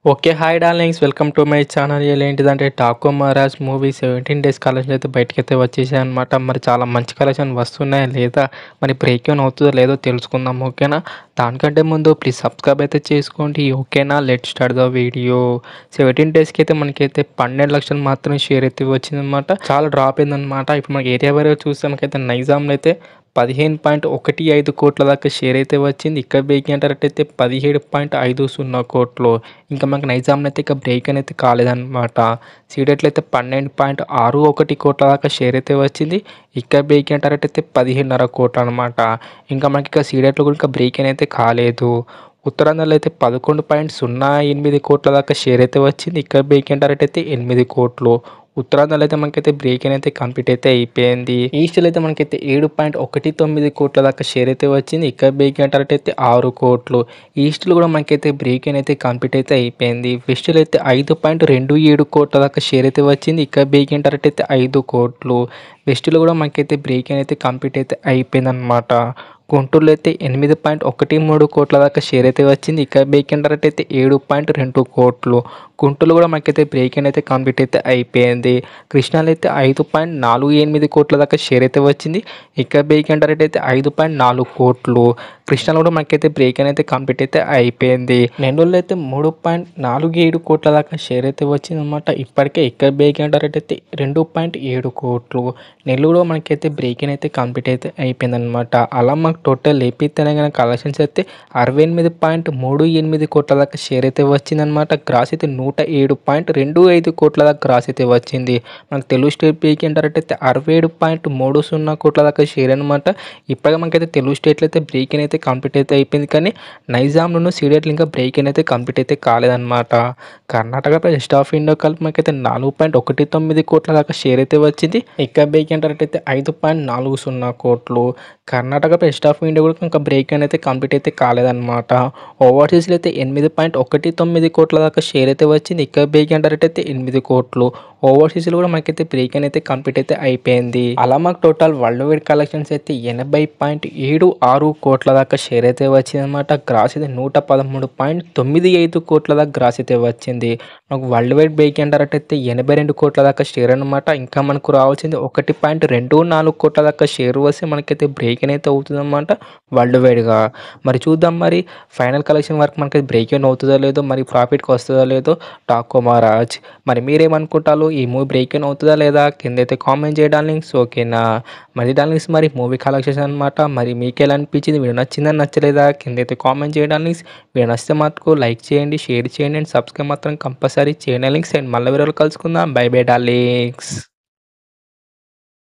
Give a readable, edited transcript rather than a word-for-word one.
Okay. Hi darlings, welcome to my channel. ఏంటిదంటే 'ఠాకూ Maharaj' movie 17 days collection అయితే బయటకైతే వచ్చేసాయన్నమాట. మరి చాలా మంచి కలెక్షన్ వస్తున్నాయా లేదా, మరి బ్రేక్ ఈవెన్ అవుతుందో లేదో తెలుసుకుందాం. ఓకేనా? దానికంటే ముందు ప్లీజ్ సబ్స్క్రైబ్ అయితే చేసుకోండి. ఓకేనా? Let start the video. 17 డేస్కి అయితే మనకైతే 12 లక్షలు మాత్రమే షేర్ అయితే వచ్చిందనమాట. చాలా డ్రాప్ అయిందనమాట. ఇప్పుడు మనకి ఏరియా వైజ్‌గా చూస్తే మనకైతే నైజాంలో అయితే 15.15 కోట్ల దాకా షేర్ అయితే వచ్చింది. ఇక్కడ బ్రేక్ ఏంటారంటే 17.50 కోట్లు. ఇంకా మనకు నైజాంలో అయితే ఇక బ్రేక్ అనేది కాలేదన్నమాట. సీడెట్లో అయితే 12.61 కోట్ల దాకా షేర్ అయితే వచ్చింది. ఇక్కడ బ్రేక్ ఏంటారంటే 15.5 కోట్లు అనమాట. ఇంకా మనకి ఇక సీడెట్లో కూడా ఇంకా బ్రేక్ అయితే కాలేదు. ఉత్తరాంధ్రలో అయితే 11.08 కోట్ల దాకా షేర్ అయితే వచ్చింది. ఇక్కడ బ్రేక్ ఏంటారంటే 8 కోట్లు. ఉత్తరాంధ్రలో అయితే మనకైతే బ్రేక్ అయితే కంప్లీట్ అయితే అయిపోయింది. ఈస్ట్లో అయితే మనకైతే 7.19 కోట్ల దాకా షేర్ అయితే వచ్చింది. ఇక్కడ బ్రేక్ ఏంటారంటే 6 కోట్లు. ఈస్ట్లో కూడా మనకైతే బ్రేక్ అయితే కంప్లీట్ అయితే అయిపోయింది. వెస్ట్లో అయితే 5.27 కోట్ల దాకా షేర్ అయితే వచ్చింది. ఇక్కడ బ్రేక్ ఏంటారంటే 5 కోట్లు. వెస్ట్లో కూడా మనకైతే బ్రేక్ అయితే కంప్లీట్ అయితే అయిపోయిందన్నమాట. గుంటూరులో అయితే 8.13 కోట్ల దాకా షేర్ అయితే వచ్చింది. ఇక్కడ బ్రేక్ ఏంటారంటే 7.2 కోట్లు. గుంటూరులో కూడా మనకైతే బ్రేక్ అయితే కంప్లీట్ అయితే అయిపోయింది. కృష్ణాలో అయితే 5.48 కోట్ల దాకా షేర్ అయితే వచ్చింది. ఇక్కడ బ్రేక్ ఏంటారంటే 5.4 కోట్లు. కృష్ణాలో కూడా మనకైతే బ్రేక్ అయితే కంప్లీట్ అయితే అయిపోయింది. నెల్లూరులో అయితే 3.47 కోట్ల దాకా షేర్ అయితే వచ్చిందన్నమాట. ఇప్పటికే ఇక్కడ బ్రేక్ ఏంటారంటే 2.7 కోట్లు. నెల్లూరులో మనకైతే బ్రేక్ అయితే కంప్లీట్ అయితే అయిపోయిందనమాట. అలా మాకు టోటల్ ఏపీ తెలంగాణ కలెక్షన్స్ అయితే 68.38 కోట్ల దాకా షేర్ అయితే వచ్చిందనమాట. గ్రాస్ అయితే 107.25 కోట్ల దాకా గ్రాస్ అయితే వచ్చింది. మనకు తెలుగు స్టేట్ బ్రేక్ ఏంటారంటే 67.30 కోట్ల దాకా షేర్ అనమాట. ఇప్పటికే మనకైతే తెలుగు స్టేట్లో అయితే బ్రేక్ అయితే కంప్లీట్ అయితే అయిపోయింది. కానీ నైజాంలోను సీడెట్లు ఇంకా బ్రేక్ అయితే కంప్లీట్ అయితే కాలేదన్నమాట. కర్ణాటక వెస్ట్ ఆఫ్ ఇండియా కలిపి మనకైతే 4.19 కోట్ల దాకా షేర్ అయితే వచ్చింది. ఇక్కడ బ్రేక్ ఏంటారంటే 5.40 కోట్లు. కర్ణాటక వెస్ట్ ఆఫ్ ఇండియా కూడా ఇంకా బ్రేక్ అయితే కంప్లీట్ అయితే కాలేదన్నమాట. ఓవర్సీస్లో అయితే 8.19 కోట్ల దాకా షేర్ అయితే వచ్చింది. ఇక్కడ బ్రేక్ ఏంటారంటే 8 కోట్లు. ఓవర్సీస్లో కూడా మనకైతే బ్రేక్ అయితే కంప్లీట్ అయితే అయిపోయింది. అలా మాకు టోటల్ వరల్డ్ వైడ్ కలెక్షన్స్ అయితే 80.76 కోట్ల దాకా షేర్ అయితే వచ్చిందన్నమాట. గ్రాస్ అయితే 113.95 కోట్ల దాకా గ్రాస్ అయితే వచ్చింది. మనకు వరల్డ్ వైడ్ బ్రేక్ ఏంటారంటే 82 కోట్ల దాకా షేర్ అనమాట. ఇంకా మనకు రావాల్సింది 1.24 కోట్ల దాకా షేర్ వస్తే మనకైతే బ్రేక్ అయితే అవుతుందన్నమాట వరల్డ్ వైడ్గా. మరి చూద్దాం, మరి ఫైనల్ కలెక్షన్ వరకు మనకి బ్రేక్ అవుతుందో లేదో, మరి ప్రాఫిట్కి వస్తుందో లేదో 'ఠాకూ మహారాజ్'. మరి మీరేమనుకుంటారు, ఈ మూవీ బ్రేక్ అవుతుందా లేదా కింద అయితే కామెంట్ చేయడానికి. ఓకేనా? మరి డార్లింగ్స్, మరి మూవీ కలెక్షన్స్ అనమాట. మరి మీకు ఎలా అనిపించింది, వీడియో నచ్చిందని నచ్చలేదా కింద అయితే కామెంట్ చేయడానికి. వీడియో నచ్చితే మాత్రం లైక్ చేయండి, షేర్ చేయండి అండ్ సబ్స్క్రైబ్ మాత్రం కంపల్సరీ చేయండి డార్లింగ్స్. అండ్ మళ్ళీ వీడియోలో కలుసుకుందాం. By by darlings.